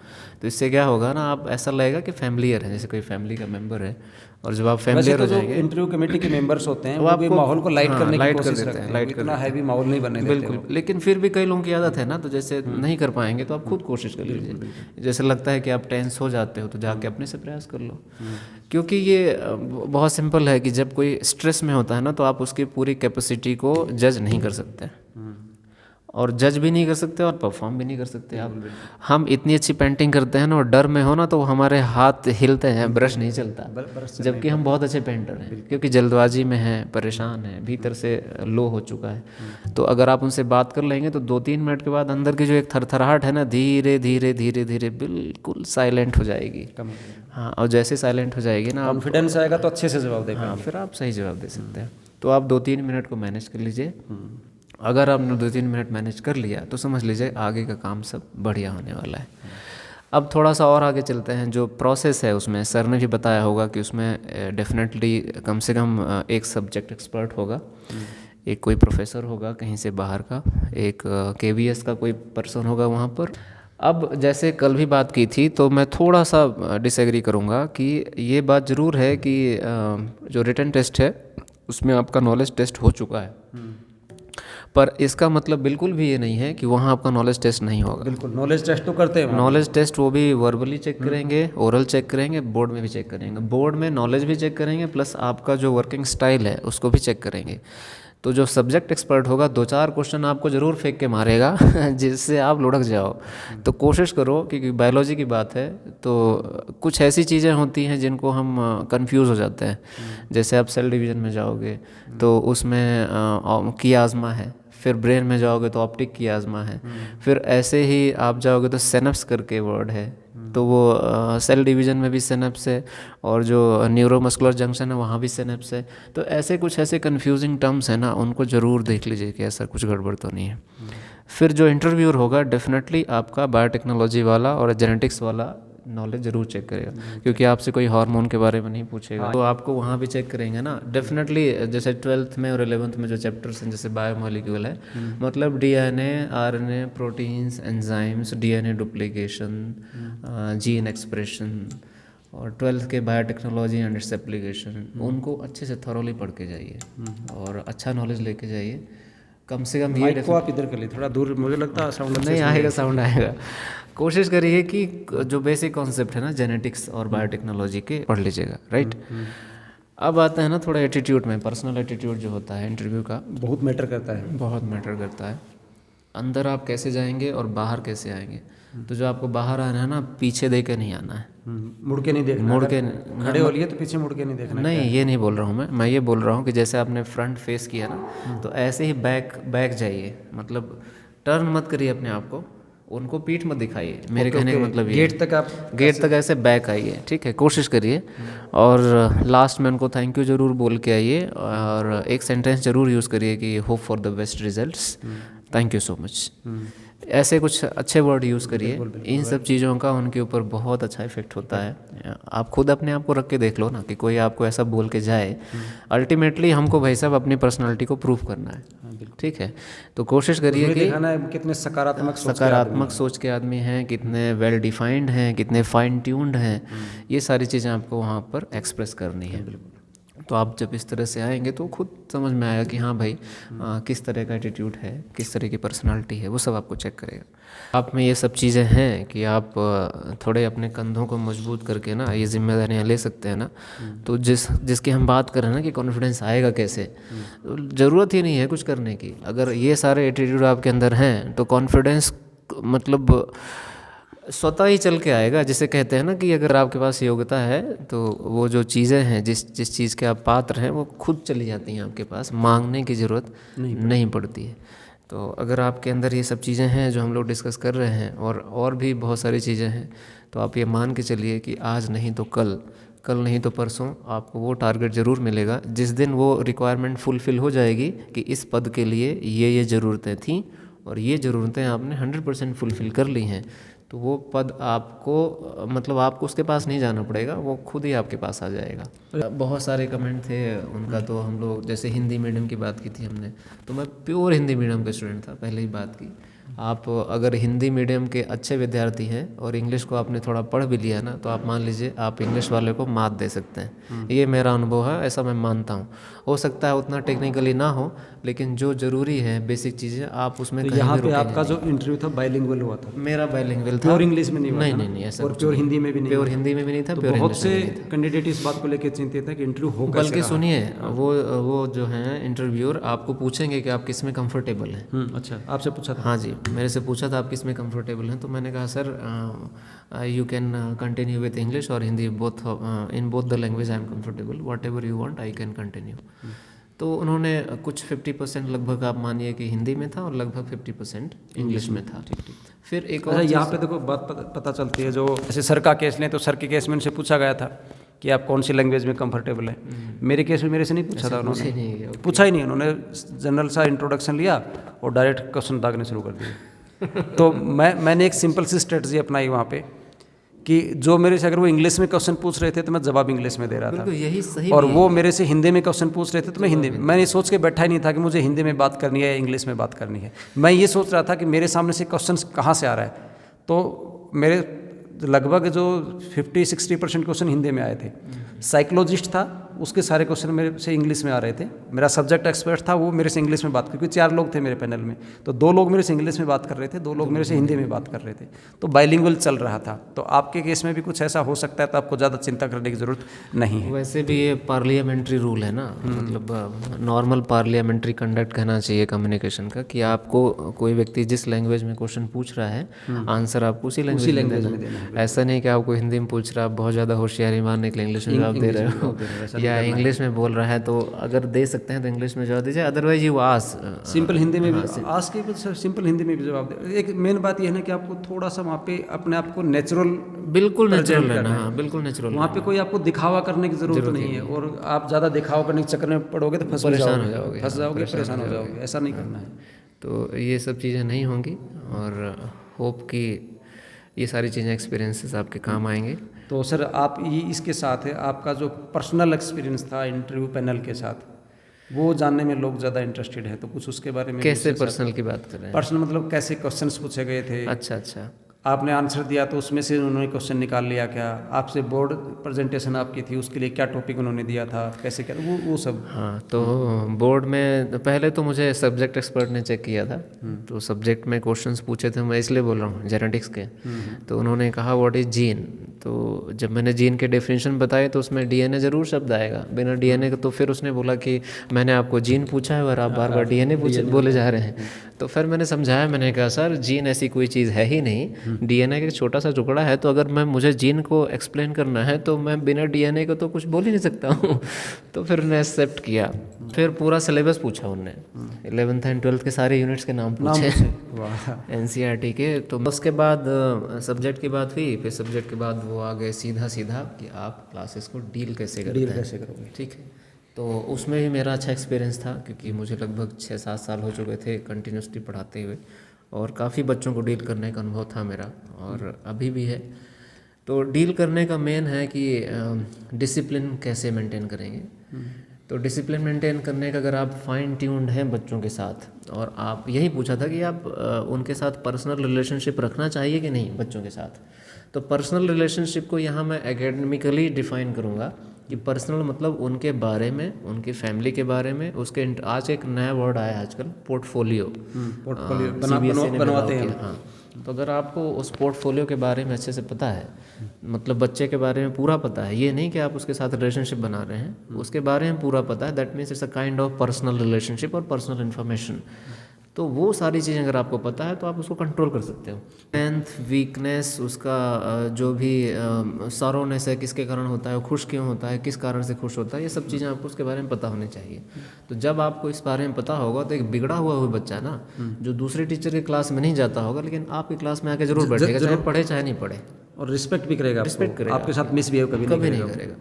तो इससे क्या होगा ना, आप ऐसा लगेगा कि फैमिलियर है, जैसे कोई फैमिली का मेंबर है। और जब आप फैमिलियर हो जाएंगे, इंटरव्यू कमेटी के मेंबर्स होते हैं वो भी माहौल को लाइट करने की कोशिश करते हैं, लाइट इतना हैवी माहौल नहीं बनने देते। बिल्कुल, लेकिन फिर भी कई लोगों की आदत है ना, तो जैसे नहीं कर पाएंगे तो आप खुद कोशिश कर लीजिए। जैसे लगता है कि आप टेंस हो जाते हो तो जाके अपने से प्रयास कर लो, क्योंकि ये बहुत सिंपल है कि जब कोई स्ट्रेस में होता है ना, तो आप उसकी पूरी कैपेसिटी को जज नहीं कर सकते, और जज भी नहीं कर सकते और परफॉर्म भी नहीं कर सकते आप। हम इतनी अच्छी पेंटिंग करते हैं ना, और डर में हो ना तो हमारे हाथ हिलते हैं, ब्रश नहीं चलता, जबकि हम बहुत अच्छे पेंटर हैं, क्योंकि जल्दबाजी में हैं, परेशान हैं, भीतर से लो हो चुका है। तो अगर आप उनसे बात कर लेंगे तो 2-3 मिनट के बाद अंदर की जो एक थरथराहट है ना, धीरे धीरे धीरे धीरे बिल्कुल साइलेंट हो जाएगी। हाँ, और जैसे साइलेंट हो जाएगी ना, कॉन्फिडेंस आएगा तो अच्छे से जवाब दे पाएंगे। हाँ, फिर आप सही जवाब दे सकते हैं। तो आप 2-3 मिनट को मैनेज कर लीजिए। अगर आपने 2-3 मिनट मैनेज कर लिया तो समझ लीजिए आगे का काम सब बढ़िया होने वाला है। अब थोड़ा सा और आगे चलते हैं। जो प्रोसेस है उसमें सर ने भी बताया होगा कि उसमें डेफिनेटली कम से कम एक सब्जेक्ट एक्सपर्ट होगा, एक कोई प्रोफेसर होगा कहीं से बाहर का, एक KVS का कोई पर्सन होगा वहाँ पर, अब जैसे कल भी बात की थी, तो मैं थोड़ा सा डिसएग्री करूँगा कि ये बात ज़रूर है कि जो रिटन टेस्ट है उसमें आपका नॉलेज टेस्ट हो चुका है, पर इसका मतलब बिल्कुल भी ये नहीं है कि वहाँ आपका नॉलेज टेस्ट नहीं होगा। बिल्कुल, नॉलेज टेस्ट तो करते हैं। नॉलेज टेस्ट वो भी वर्बली चेक करेंगे, ओरल चेक करेंगे, बोर्ड में भी चेक करेंगे। बोर्ड में नॉलेज भी चेक करेंगे, प्लस आपका जो वर्किंग स्टाइल है उसको भी चेक करेंगे। तो जो सब्जेक्ट एक्सपर्ट होगा 2-4 क्वेश्चन आपको ज़रूर फेंक के मारेगा जिससे आप लुढ़क जाओ। तो कोशिश करो, क्योंकि बायोलॉजी की बात है तो कुछ ऐसी चीज़ें होती हैं जिनको हम कंफ्यूज हो जाते हैं। जैसे आप सेल डिवीज़न में जाओगे तो उसमें कियाज़मा है, फिर ब्रेन में जाओगे तो ऑप्टिक कियाज़मा है, फिर ऐसे ही आप जाओगे तो सिनेप्स करके वर्ड है, तो वो सेल डिवीज़न में भी सिनेप्स है, और जो न्यूरोमस्कुलर जंक्शन है वहाँ भी सिनेप्स है। तो ऐसे कुछ ऐसे कंफ्यूजिंग टर्म्स हैं ना, उनको ज़रूर देख लीजिए कि ऐसा कुछ गड़बड़ तो नहीं है। फिर जो इंटरव्यूअर होगा डेफिनेटली आपका बायोटेक्नोलॉजी वाला और जेनेटिक्स वाला नॉलेज ज़रूर चेक करेगा, क्योंकि आपसे कोई हार्मोन के बारे में नहीं पूछेगा, तो आपको वहाँ भी चेक करेंगे ना डेफिनेटली। जैसे 12th में और 11th में जो चैप्टर्स हैं, जैसे बायोमॉलिक्यूल है, मतलब DNA, RNA, proteins, enzymes, DNA duplication, gene expression, और 12th के बायोटेक्नोलॉजी एंड इट्स एप्लीकेशन, उनको अच्छे से थॉरोली पढ़ के जाइए और अच्छा नॉलेज लेके जाइए। कम से कम ये को आप इधर कर लिए, थोड़ा दूर, मुझे लगता है साउंड नहीं आएगा, साउंड आएगा। कोशिश करिए कि जो बेसिक कॉन्सेप्ट है ना जेनेटिक्स और बायोटेक्नोलॉजी के पढ़ लीजिएगा, राइट। अब आता है ना थोड़ा एटीट्यूड में, पर्सनल एटीट्यूड जो होता है इंटरव्यू का, बहुत मैटर करता है। बहुत मैटर करता है। अंदर आप कैसे जाएंगे और बाहर कैसे आएंगे। तो जो आपको बाहर आना है ना, पीछे दे के नहीं आना है, मुड़ के नहीं देखना, मुड़ के खड़े हो लिए तो पीछे मुड़ के नहीं देखना। नहीं, ये नहीं बोल रहा हूँ मैं ये बोल रहा हूँ कि जैसे आपने फ्रंट फेस किया ना, तो ऐसे ही बैक जाइए, मतलब टर्न मत करिए अपने आप को, उनको पीठ मत दिखाइए। मेरे कहने का मतलब ये गेट तक ऐसे बैक आइए, ठीक है, कोशिश करिए। और लास्ट में उनको थैंक यू ज़रूर बोल के आइए, और एक सेंटेंस ज़रूर यूज़ करिए कि hope for the best results, thank you so much. ऐसे कुछ अच्छे वर्ड यूज़ करिए। इन सब चीज़ों का उनके ऊपर बहुत अच्छा इफेक्ट होता है। आप खुद अपने आप को रख के देख लो ना कि कोई आपको ऐसा बोल के जाए। अल्टीमेटली हमको भाई साहब अपनी पर्सनालिटी को प्रूव करना है, ठीक है। तो कोशिश करिए कि कितने सकारात्मक सोच के आदमी हैं, कितने वेल डिफाइंड हैं, कितने फाइन ट्यून्ड हैं, ये सारी चीज़ें आपको वहाँ पर एक्सप्रेस करनी है। तो आप जब इस तरह से आएंगे तो खुद समझ में आएगा कि हाँ भाई किस तरह का एटीट्यूड है, किस तरह की पर्सनालिटी है, वो सब आपको चेक करेगा। आप में ये सब चीज़ें हैं कि आप थोड़े अपने कंधों को मजबूत करके ना ये जिम्मेदारियाँ ले सकते हैं ना। तो जिसकी हम बात कर रहे हैं ना कि कॉन्फिडेंस आएगा कैसे, तो ज़रूरत ही नहीं है कुछ करने की। अगर ये सारे एटीट्यूड आपके अंदर हैं तो कॉन्फिडेंस मतलब स्वतः ही चल के आएगा। जिसे कहते हैं ना कि अगर आपके पास योग्यता है तो वो जो चीज़ें हैं, जिस चीज़ के आप पात्र हैं, वो खुद चली जाती हैं आपके पास, मांगने की ज़रूरत नहीं पड़ती है। तो अगर आपके अंदर ये सब चीज़ें हैं जो हम लोग डिस्कस कर रहे हैं, और भी बहुत सारी चीज़ें हैं, तो आप ये मान के चलिए कि आज नहीं तो कल नहीं तो परसों आपको वो टारगेट ज़रूर मिलेगा। जिस दिन वो रिक्वायरमेंट फुलफ़िल हो जाएगी कि इस पद के लिए ये ज़रूरतें थीं और ये ज़रूरतें आपने 100% फुलफ़िल कर ली हैं, तो वो पद आपको मतलब आपको उसके पास नहीं जाना पड़ेगा, वो खुद ही आपके पास आ जाएगा। बहुत सारे कमेंट थे उनका। तो हम लोग जैसे हिंदी मीडियम की बात की थी हमने, तो मैं प्योर हिंदी मीडियम का स्टूडेंट था, पहले ही बात की। आप अगर हिंदी मीडियम के अच्छे विद्यार्थी हैं और इंग्लिश को आपने थोड़ा पढ़ भी लिया ना, तो आप मान लीजिए आप इंग्लिश वाले को मात दे सकते हैं। ये मेरा अनुभव है, ऐसा मैं मानता हूँ। हो सकता है उतना टेक्निकली ना हो, लेकिन जो ज़रूरी है बेसिक चीज़ें आप उसमें तो यहाँ पे आपका जो इंटरव्यू था बाइलिंगुअल हुआ था? मेरा बाइलिंगुअल था, प्योर इंग्लिश में नहीं हुआ? नहीं ऐसा, और प्योर हिंदी में भी नहीं? प्योर हिंदी में भी नहीं था, तो बहुत से कैंडिडेट इस बात को लेकर चिंतित है कि इंटरव्यू हो कैसे। बल्कि सुनिए, वो जो हैं इंटरव्यूअर आपको पूछेंगे कि आप किस में कंफर्टेबल हैं। अच्छा, आपसे पूछा था? हाँ जी, मेरे से पूछा था आप किस में कंफर्टेबल हैं, तो मैंने कहा sir you can continue with English और Hindi, both in both the language I am comfortable, whatever you want I can continue. तो उन्होंने कुछ 50% लगभग आप मानिए कि हिंदी में था और लगभग 50% इंग्लिश में था। ठीक। फिर एक और यहाँ पे देखो बात पता चलती है, जो जैसे सर का केस लें तो सर के केस में उनसे पूछा गया था कि आप कौन सी लैंग्वेज में कंफर्टेबल है। मेरे केस में मेरे से नहीं पूछा था उन्होंने, पूछा ही नहीं। उन्होंने जनरल सा इंट्रोडक्शन लिया और डायरेक्ट क्वेश्चन दागने शुरू कर दिए। तो मैंने एक सिंपल सी स्ट्रेटजी अपनाई वहाँ पे कि जो मेरे से अगर वो इंग्लिश में क्वेश्चन पूछ रहे थे तो मैं जवाब इंग्लिश में दे रहा था, यही सही। और वो मेरे से हिंदी में क्वेश्चन पूछ रहे थे तो मैं हिंदी में। मैंने सोच के बैठा ही नहीं था कि मुझे हिंदी में बात करनी है या इंग्लिश में बात करनी है। मैं ये सोच रहा था कि मेरे सामने से क्वेश्चन कहाँ से आ रहा है, तो मेरे लगभग जो 50-60% क्वेश्चन हिंदी में आए थे। साइकोलॉजिस्ट था, उसके सारे क्वेश्चन मेरे से इंग्लिश में आ रहे थे। मेरा सब्जेक्ट एक्सपर्ट था, वो मेरे से इंग्लिश में बात क्योंकि 4 लोग थे मेरे पैनल में, तो 2 लोग मेरे से इंग्लिश में बात कर रहे थे, 2 लोग मेरे से हिंदी में बात कर रहे थे, तो बाइलिंगुअल चल रहा था। तो आपके केस में भी कुछ ऐसा हो सकता है, तो आपको ज़्यादा चिंता करने की ज़रूरत नहीं है। वैसे भी ये पार्लियामेंट्री रूल है ना, मतलब नॉर्मल पार्लियामेंट्री कंडक्ट कहना चाहिए कम्युनिकेशन का, कि आपको कोई व्यक्ति जिस लैंग्वेज में क्वेश्चन पूछ रहा है, आंसर आपको उसी लैंग्वेज में देना है। ऐसा नहीं कि आपको हिंदी में पूछ रहा है, आप बहुत ज़्यादा होशियारी मारने के लिए इंग्लिश में जवाब दे रहे हो, या इंग्लिश में बोल रहा है तो अगर दे सकते हैं तो इंग्लिश में जवाब दीजिए, otherwise you ask simple Hindi में भी आस्क के कुछ सिंपल हिंदी में भी जवाब दे। एक मेन बात यह है ना कि आपको थोड़ा सा वहाँ पे अपने आप को नेचुरल, बिल्कुल नेचुरल रहना, हाँ बिल्कुल नेचुरल। वहाँ पे कोई आपको दिखावा करने की जरूरत नहीं है, और आप ज़्यादा दिखावा करने के चक्कर में पड़ोगे तो परेशान हो जाओगे, परेशान हो जाओगे, ऐसा नहीं करना है। तो ये सब चीज़ें नहीं होंगी, और होप कि ये सारी चीज़ें एक्सपीरियंसेस आपके काम आएंगे। तो सर आप ये इसके साथ है आपका जो पर्सनल एक्सपीरियंस था इंटरव्यू पैनल के साथ, वो जानने में लोग ज़्यादा इंटरेस्टेड है, तो कुछ उसके बारे में। कैसे पर्सनल की बात कर रहे हैं? पर्सनल मतलब कैसे क्वेश्चंस पूछे गए थे? अच्छा, आपने आंसर दिया तो उसमें से उन्होंने क्वेश्चन निकाल लिया क्या? आपसे बोर्ड प्रेजेंटेशन आपकी थी, उसके लिए क्या टॉपिक उन्होंने दिया था, कैसे क्या वो सब? हाँ, तो बोर्ड में पहले तो मुझे सब्जेक्ट एक्सपर्ट ने चेक किया था, तो सब्जेक्ट में क्वेश्चंस पूछे थे, मैं इसलिए बोल रहा हूँ जेनेटिक्स के। तो उन्होंने कहा व्हाट इज़ जीन, तो जब मैंने जीन के डेफिनेशन बताए तो उसमें डीएनए ज़रूर शब्द आएगा, बिना डीएनए के। तो फिर उसने बोला कि मैंने आपको जीन पूछा है और आप बार बार डीएनए बोले जा रहे हैं। तो फिर मैंने समझाया, मैंने कहा सर जीन ऐसी कोई चीज़ है ही नहीं, डीएनए का छोटा सा टुकड़ा है, तो अगर मुझे जीन को एक्सप्लेन करना है तो मैं बिना डीएनए को तो कुछ बोल ही नहीं सकता हूँ। तो फिर उन्हें एक्सेप्ट किया। फिर पूरा सिलेबस पूछा उनने, 11th एंड 12th के सारे यूनिट्स के नाम पूछे एनसीईआरटी के। तो उसके बाद सब्जेक्ट की बात हुई, फिर सब्जेक्ट के बाद वो आ गए सीधा कि आप क्लासेस को डील कैसे करोगे, ठीक है। तो उसमें भी मेरा अच्छा एक्सपीरियंस था, क्योंकि मुझे लगभग 6-7 साल हो चुके थे कंटिन्यूसली पढ़ाते हुए, और काफ़ी बच्चों को डील करने का अनुभव था मेरा, और अभी भी है। तो डील करने का मेन है कि डिसिप्लिन कैसे मेंटेन करेंगे। तो डिसिप्लिन मेंटेन करने का अगर आप फाइन ट्यून्ड हैं बच्चों के साथ, और आप यही पूछा था कि आप उनके साथ पर्सनल रिलेशनशिप रखना चाहिए कि नहीं बच्चों के साथ। तो पर्सनल रिलेशनशिप को यहाँ मैं एकेडमिकली डिफ़ाइन करूँगा कि पर्सनल मतलब उनके बारे में, उनकी फैमिली के बारे में, उसके आज एक नया वर्ड आया है आजकल, पोर्टफोलियो बनवाते हैं। हाँ, तो अगर आपको उस पोर्टफोलियो के बारे में अच्छे से पता है, मतलब बच्चे के बारे में पूरा पता है, ये नहीं कि आप उसके साथ रिलेशनशिप बना रहे हैं, उसके बारे में पूरा पता है, that means it's a kind of personal relationship और पर्सनल इन्फॉर्मेशन। तो वो सारी चीज़ें अगर आपको पता है तो आप उसको कंट्रोल कर सकते हो। स्ट्रेंथ, वीकनेस, उसका जो भी सरोनेस है, किसके कारण होता है, वो खुश क्यों होता है, किस कारण से खुश होता है, ये सब चीज़ें आपको उसके बारे में पता होनी चाहिए। तो जब आपको इस बारे में पता होगा तो एक बिगड़ा हुआ बच्चा है ना, जो दूसरे टीचर की क्लास में नहीं जाता होगा, लेकिन आपकी क्लास में आके जरूर बैठेगा, चाहे पढ़े चाहे नहीं पढ़े, और रिस्पेक्ट भी करेगा, आपके साथ मिसबिहेव कभी नहीं करेगा।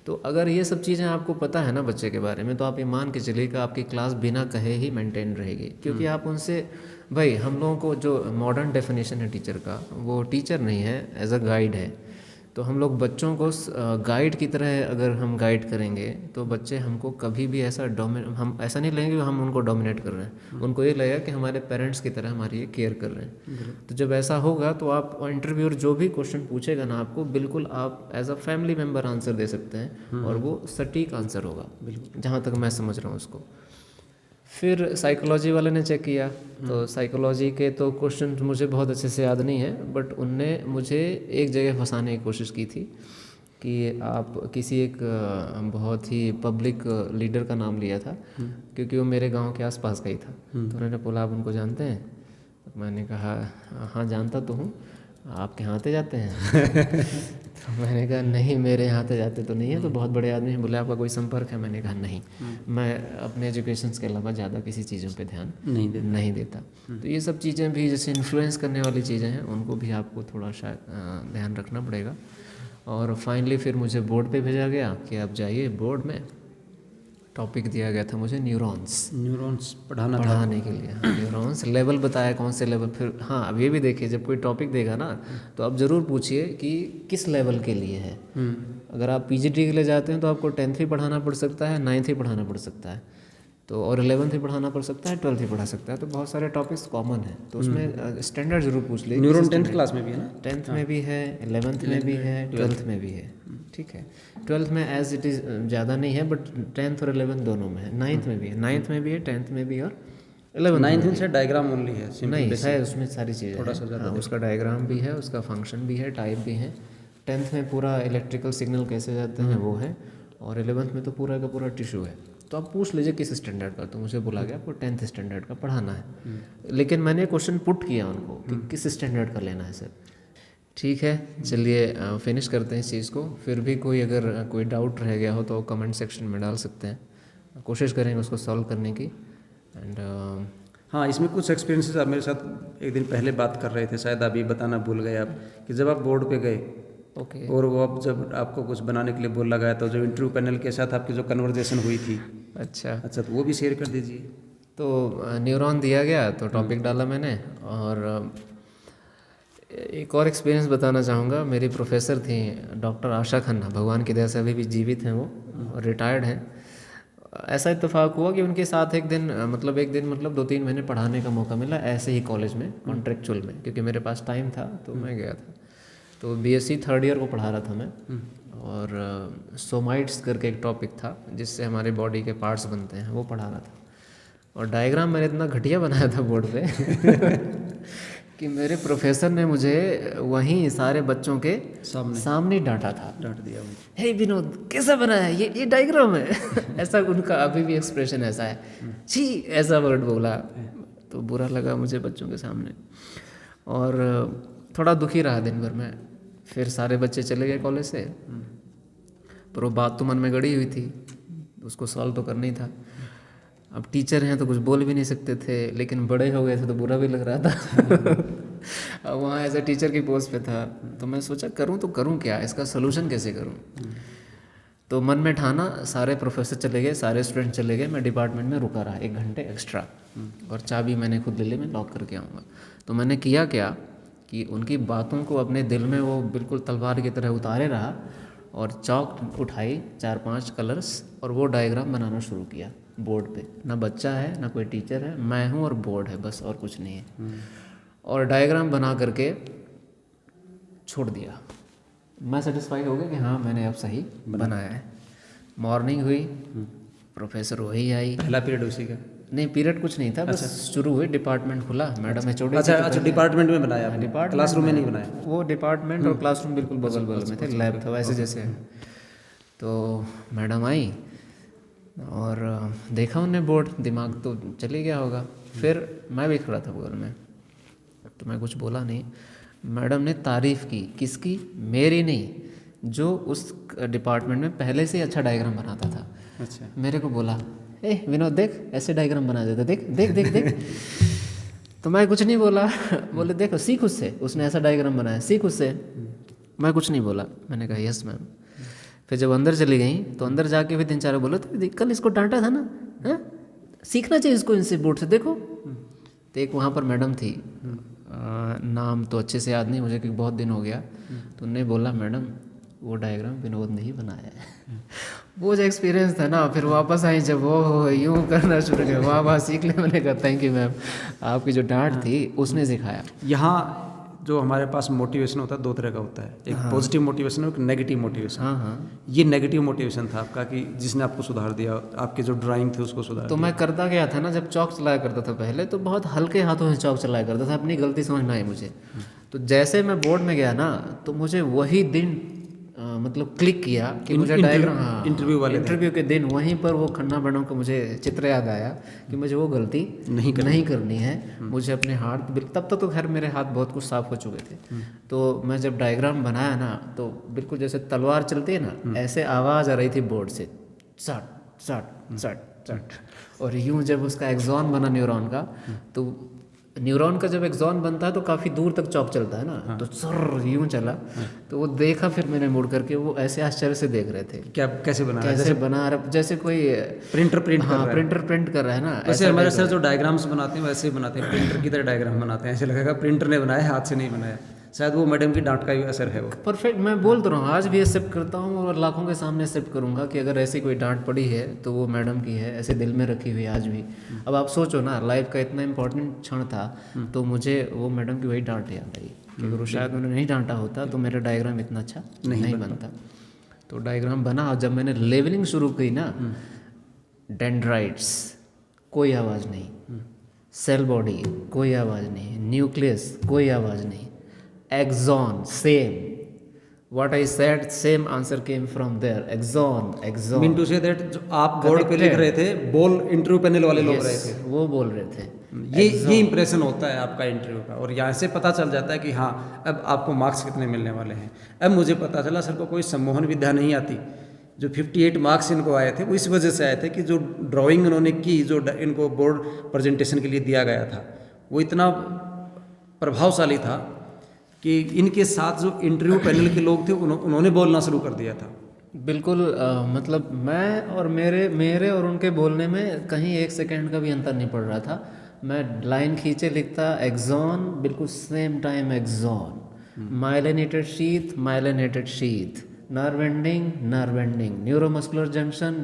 तो अगर ये सब चीज़ें आपको पता है ना बच्चे के बारे में, तो आप ये मान के चलिए कि आपकी क्लास बिना कहे ही मेंटेन रहेगी, क्योंकि आप उनसे, भाई हम लोगों को जो मॉडर्न डेफिनेशन है टीचर का, वो टीचर नहीं है, एज अ गाइड है। तो हम लोग बच्चों को गाइड की तरह अगर हम गाइड करेंगे तो बच्चे हमको कभी भी हम ऐसा नहीं लेंगे कि हम उनको डोमिनेट कर रहे हैं, उनको ये लगेगा कि हमारे पेरेंट्स की तरह हमारी ये केयर कर रहे हैं। तो जब ऐसा होगा तो आप इंटरव्यूअर जो भी क्वेश्चन पूछेगा ना आपको, बिल्कुल आप as a family member answer दे सकते हैं, और वो सटीक आंसर होगा, जहाँ तक मैं समझ रहा हूँ उसको। फिर साइकोलॉजी वाले ने चेक किया, तो साइकोलॉजी के तो क्वेश्चन मुझे बहुत अच्छे से याद नहीं है, बट उनने मुझे एक जगह फंसाने की कोशिश की थी कि आप किसी एक बहुत ही पब्लिक लीडर का नाम लिया था, क्योंकि वो मेरे गांव के आसपास का ही था। तो उन्होंने बोला आप उनको जानते हैं? तो मैंने कहा हाँ जानता तो हूँ, आपके यहाँ आते जाते हैं? तो मैंने कहा नहीं, मेरे यहाँ आते जाते तो नहीं है, तो बहुत बड़े आदमी हैं। बोले आपका कोई संपर्क है? मैंने कहा नहीं, मैं अपने एजुकेशन के अलावा ज़्यादा किसी चीज़ों पे ध्यान नहीं देता। तो ये सब चीज़ें भी जैसे इन्फ्लुएंस करने वाली चीज़ें हैं, उनको भी आपको थोड़ा शायद ध्यान रखना पड़ेगा। और फाइनली फिर मुझे बोर्ड पे भेजा गया कि आप जाइए बोर्ड में। टॉपिक दिया गया था मुझे न्यूरॉन्स पढ़ाने के लिए। न्यूरॉन्स लेवल बताया, कौन से लेवल। फिर हाँ, अब ये भी देखिए, जब कोई टॉपिक देगा ना तो आप ज़रूर पूछिए कि किस लेवल के लिए है। अगर आप पीजीटी के लिए जाते हैं तो आपको 10th भी पढ़ाना पड़ सकता है, 9th भी पढ़ाना पड़ सकता है। तो और 11th भी पढ़ाना पड़ सकता है, 12th भी पढ़ा सकता है, तो बहुत सारे टॉपिक्स कॉमन है। तो उसमें स्टैंडर्ड जरूर पूछ लीजिए। न्यूरॉन 10th क्लास में भी है ना? 10th में भी है, 11th में भी है, 12th में भी है। ठीक है, 12th में एज इट इज़ ज़्यादा नहीं है, बट 10th और 11th दोनों में है। 9th में भी है, 9th में भी है, 10th में भी और 11th 9th से डायग्राम ओनली है, नहीं है, उसमें सारी चीज़ें थोड़ा सा हाँ, उसका डायग्राम भी है, उसका फंक्शन भी है, टाइप भी है। 10th में पूरा इलेक्ट्रिकल सिग्नल कैसे जाते हैं वो है, और 11th में तो पूरा का पूरा टिश्यू है। तो आप पूछ लीजिए किस स्टैंडर्ड का, तो मुझे बोला गया आपको 10th स्टैंडर्ड का पढ़ाना है। लेकिन मैंने क्वेश्चन पुट किया उनको कि किस स्टैंडर्ड का लेना है सर। ठीक है, चलिए फिनिश करते हैं इस चीज़ को। फिर भी कोई अगर कोई डाउट रह गया हो तो कमेंट सेक्शन में डाल सकते हैं, कोशिश करेंगे उसको सॉल्व करने की। एंड हाँ, इसमें कुछ एक्सपीरियंसेस आप मेरे साथ एक दिन पहले बात कर रहे थे, शायद अभी बताना भूल गए आप, कि जब आप बोर्ड पे गए ओके, और वो अब जब आपको कुछ बनाने के लिए बोला गया तो जो इंटरव्यू पैनल के साथ आपकी जो कन्वर्जेशन हुई थी, अच्छा तो वो भी शेयर कर दीजिए। तो न्यूरॉन दिया गया तो टॉपिक डाला मैंने। और एक और एक्सपीरियंस बताना चाहूँगा। मेरी प्रोफेसर थी डॉक्टर आशा खन्ना, भगवान की दया से अभी भी जीवित हैं वो, और रिटायर्ड हैं। ऐसा इत्तेफाक हुआ कि उनके साथ एक दिन मतलब 2-3 महीने पढ़ाने का मौका मिला ऐसे ही कॉलेज में, कॉन्ट्रेक्चुअल में, क्योंकि मेरे पास टाइम था तो मैं गया था। तो बीएससी 3rd ईयर को पढ़ा रहा था मैं, और सोमाइट्स करके एक टॉपिक था जिससे हमारे बॉडी के पार्ट्स बनते हैं, वो पढ़ा रहा था। और डायग्राम मैंने इतना घटिया बनाया था बोर्ड पे कि मेरे प्रोफेसर ने मुझे वहीं सारे बच्चों के सामने डांटा था, डांट दिया मुझे। हे विनोद कैसा बनाया ये डायग्राम है ऐसा उनका अभी भी एक्सप्रेशन ऐसा है, छी ऐसा वर्ड बोला। तो बुरा लगा मुझे बच्चों के सामने, और थोड़ा दुखी रहा दिन भर में। फिर सारे बच्चे चले गए कॉलेज से, पर वो बात तो मन में गड़ी हुई थी, उसको सॉल्व तो करना ही था। अब टीचर हैं तो कुछ बोल भी नहीं सकते थे, लेकिन बड़े हो गए थे तो बुरा भी लग रहा था अब वहाँ एज ए टीचर की पोस्ट पे था, तो मैं सोचा करूँ तो करूँ क्या, इसका सोल्यूशन कैसे करूँ। तो मन में ठाना, सारे प्रोफेसर चले गए, सारे स्टूडेंट चले गए, मैं डिपार्टमेंट में रुका रहा 1 घंटे एक्स्ट्रा, और चाबी मैंने खुद ले ली, मैं लॉक करके आऊँगा। तो मैंने किया क्या कि उनकी बातों को अपने दिल में वो बिल्कुल तलवार की तरह उतारे रहा, और चौक उठाई 4-5 कलर्स, और वो डायग्राम बनाना शुरू किया बोर्ड पे। ना बच्चा है ना कोई टीचर है, मैं हूँ और बोर्ड है, बस और कुछ नहीं है। और डायग्राम बना करके छोड़ दिया। मैं सेटिस्फाई हो गया कि हाँ मैंने अब सही बनाया है। मॉर्निंग हुई, प्रोफेसर वही आई। पहला पीरियड उसी का? नहीं, पीरियड कुछ नहीं था, बस शुरू हुई, डिपार्टमेंट खुला, मैडम एचओडी। अच्छा, डिपार्टमेंट में बनाया आपने? डिपार्टमेंट, क्लासरूम में नहीं बनाया? वो डिपार्टमेंट और क्लासरूम बिल्कुल बगल बगल में थे, लैब था वैसे जैसे है। तो मैडम आई और देखा उन्होंने बोर्ड, दिमाग तो चले गया होगा। फिर मैं भी खड़ा था बगल में, तो मैं कुछ बोला नहीं। मैडम ने तारीफ़ की, किसकी? मेरी नहीं, जो उस डिपार्टमेंट में पहले से ही अच्छा डायग्राम बनाता था। अच्छा। मेरे को बोला, ए विनोद देख ऐसे डायग्राम बना देते, देख देख देख देख तो मैं कुछ नहीं बोला। बोले देखो सीख उससे, उसने ऐसा डायग्राम बनाया, सीख उससे। मैं कुछ नहीं बोला, मैंने कहा यस मैम। फिर जब अंदर चली गई तो अंदर जाके भी 3-4 बोले, तो कल इसको डांटा था ना, हाँ सीखना चाहिए इसको इनसे बोर्ड से, देखो। तो एक वहाँ पर मैडम थी, नाम तो अच्छे से याद नहीं मुझे क्योंकि बहुत दिन हो गया, तो उन्होंने बोला मैडम वो डायग्राम विनोद ने ही बनाया है। वो जो एक्सपीरियंस था ना, फिर वापस आई जब वो यूँ करना शुरू किया, वाह सीख ले। मैंने कहा थैंक यू मैम, आपकी जो डांट थी उसने सिखाया। यहाँ जो हमारे पास मोटिवेशन होता है 2 तरह का होता है, एक पॉजिटिव मोटिवेशन और एक नेगेटिव मोटिवेशन। हाँ, ये नेगेटिव मोटिवेशन था आपका, कि जिसने आपको सुधार दिया, आपके जो ड्राइंग थे उसको सुधार तो मैं करता क्या था ना, जब चौक चलाया करता था पहले, तो बहुत हल्के हाथों से चौक चलाया करता था, अपनी गलती समझ ना आई मुझे। तो जैसे मैं बोर्ड में गया ना, तो मुझे वही दिन मतलब क्लिक किया कि मुझे डायग्राम, इंटरव्यू के दिन वहीं पर वो खन्ना मैडम का मुझे चित्र याद आया कि मुझे वो गलती नहीं करनी है। मुझे अपने हाथ, तब तक तो खैर मेरे हाथ बहुत कुछ साफ हो चुके थे। तो मैं जब डायग्राम बनाया ना, तो बिल्कुल जैसे तलवार चलती है ना, ऐसे आवाज़ आ रही थी बोर्ड से, सट सट सट सट। और यूँ जब उसका एक्सॉन बना न्यूरॉन का, तो न्यूरॉन का जब एक्सॉन बनता है तो काफ़ी दूर तक चौक चलता है ना, तो सर यूँ चला। तो वो देखा, फिर मैंने मुड़ करके, वो ऐसे आश्चर्य से देख रहे थे क्या कैसे बना रहा, जैसे कोई प्रिंटर प्रिंट कर रहा है ना। वैसे हमारे सर जो डायग्राम्स बनाते हैं वैसे ही बनाते हैं, प्रिंटर की तरह डायग्राम बनाते हैं, ऐसे लगेगा प्रिंटर ने बनाया, हाथ से नहीं बनाया। शायद वो मैडम की डांट का ही असर है वो। परफेक्ट, मैं बोल तो रहा हूँ, आज भी एक्सेप्ट करता हूँ और लाखों के सामने एक्सेप्ट करूँगा कि अगर ऐसी कोई डांट पड़ी है तो वो मैडम की है, ऐसे दिल में रखी हुई आज भी। अब आप सोचो ना, लाइफ का इतना इंपॉर्टेंट क्षण था तो मुझे वो मैडम की वही डांट याद आई कि अगर शायद उन्होंने नहीं डांटा होता तो मेरा डायग्राम इतना अच्छा नहीं बनता। तो डायग्राम बना और जब मैंने लेवलिंग शुरू की ना, डेंड्राइट्स कोई आवाज़ नहीं, सेल बॉडी कोई आवाज़ नहीं, न्यूक्लियस कोई आवाज़ नहीं, axon same, what I said same answer came from there, axon. Mean to say that जो आप बोर्ड पे लिख रहे थे, बोल इंटरव्यू पैनल वाले लोग रहे थे, वो बोल रहे थे। ये इंप्रेशन होता है आपका इंटरव्यू का, और यहाँ से पता चल जाता है कि हाँ अब आपको मार्क्स कितने मिलने वाले हैं। अब मुझे पता चला सर को कोई सम्मोहन विद्या नहीं आती। जो 58 मार्क्स इनको आए थे वो इस वजह से आए थे कि जो ड्राइंग इन्होंने की, जो इनको बोर्ड प्रेजेंटेशन के लिए दिया गया था, वो इतना प्रभावशाली था कि इनके साथ जो इंटरव्यू पैनल के लोग थे उन्होंने बोलना शुरू कर दिया था। बिल्कुल मतलब मैं और मेरे और उनके बोलने में कहीं 1 सेकंड का भी अंतर नहीं पड़ रहा था। मैं लाइन खींचे लिखता एक्सॉन, बिल्कुल same time axon, myelinated sheath, nerve ending, neuromuscular junction,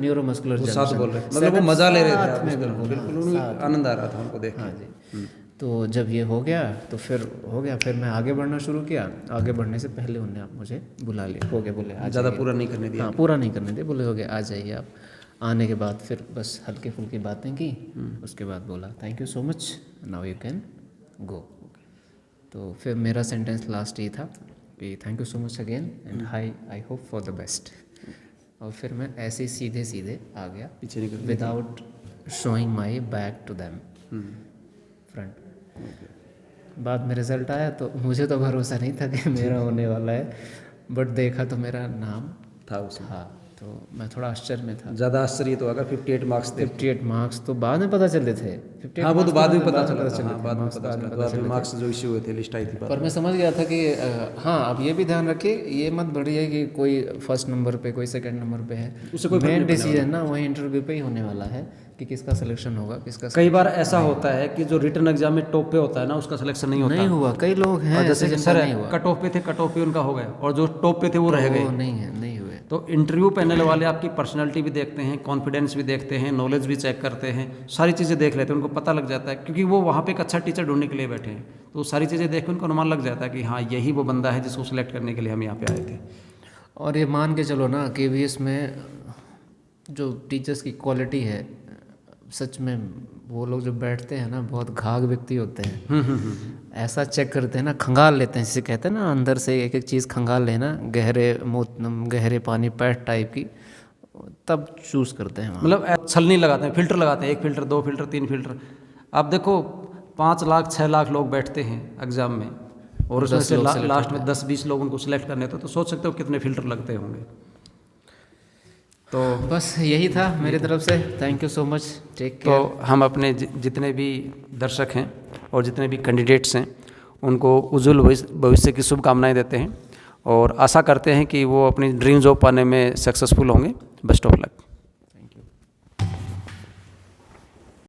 साथ बोल रहे थे, मतलब वो मजा ले रहे थे, बिल्कुल आनंद आ रहा था उनको देख। हाँ जी। तो जब ये हो गया तो फिर हो गया, फिर मैं आगे बढ़ना शुरू किया। आगे बढ़ने से पहले उन्होंने आप मुझे बुला लिया, हो गया, बोले आ ज़्यादा पूरा नहीं करने दिया। हाँ, पूरा नहीं करने दिया, बोले हो गया आ जाइए आप। आने के बाद फिर बस हल्के फुल्की बातें की, उसके बाद बोला thank you so much, now you can go. तो फिर मेरा सेंटेंस लास्ट ये था कि thank you so much again and I hope for the best. और फिर मैं ऐसे ही सीधे सीधे आ गया पीछे निकल, without showing my back to them, front. बाद में रिजल्ट आया तो मुझे तो भरोसा नहीं था कि मेरा होने वाला है, बट देखा तो मेरा नाम था उसमें। हाँ, तो मैं थोड़ा आश्चर्य में था। ज़्यादा आश्चर्य तो अगर 58 मार्क्स थे। 58 मार्क्स तो बाद में पता चलते थे। 58 हाँ, वो तो बाद में पता चला, बाद में मार्क्स जो इश्यू हुए थे, लिस्ट आई थी। पर मैं समझ गया था कि हाँ, अब ये भी ध्यान रखिए, ये मत बढ़िए कि कोई फर्स्ट नंबर पे, कोई सेकंड नंबर पे है, उससे कोई मेन डिसीजन ना वही इंटरव्यू पे ही होने वाला है कि किसका सिलेक्शन होगा, किसका। कई बार ऐसा होता है कि जो रिटन एग्जाम में टॉप पे होता है ना, उसका सिलेक्शन नहीं होता। नहीं हुआ, कई लोग हैं जैसे सर कट ऑफ पे थे, कट ऑफ पे उनका हो गया, और जो टॉप पे थे वो रह गए, नहीं हुए। तो इंटरव्यू पैनल वाले आपकी पर्सनालिटी भी देखते हैं, कॉन्फिडेंस भी देखते हैं, नॉलेज भी चेक करते हैं, सारी चीज़ें देख लेते हैं, उनको पता लग जाता है, क्योंकि वो वहाँ पे एक अच्छा टीचर ढूंढने के लिए बैठे हैं। तो सारी चीज़ें देख के उनको अनुमान लग जाता है कि हाँ यही वो बंदा है जिसको सिलेक्ट करने के लिए हम यहाँ पे आए थे। और ये मान के चलो ना कि भी इसमें जो टीचर्स की क्वालिटी है, सच में वो लोग जो बैठते हैं ना, बहुत घाघ व्यक्ति होते हैं। ऐसा चेक करते हैं ना, खंगाल लेते हैं, जिसे कहते हैं ना, अंदर से एक एक चीज़ खंगाल लेना, गहरे पानी पैठ टाइप की, तब चूज़ करते हैं। मतलब छलनी लगाते हैं, फिल्टर लगाते हैं, 1 फिल्टर, 2 फिल्टर, 3 फिल्टर। आप देखो 5 लाख 6 लाख लोग बैठते हैं एग्जाम में, और उसमें से लास्ट में 10-20 लोग उनको सिलेक्ट करने थे, तो सोच सकते हो कितने फिल्टर लगते होंगे। तो बस यही था मेरी तरफ से, thank you so much, take care. तो हम अपने जितने भी दर्शक हैं और जितने भी कैंडिडेट्स हैं उनको उज्जवल भविष्य की शुभकामनाएं देते हैं, और आशा करते हैं कि वो अपनी ड्रीम जॉब पाने में सक्सेसफुल होंगे। Best of luck.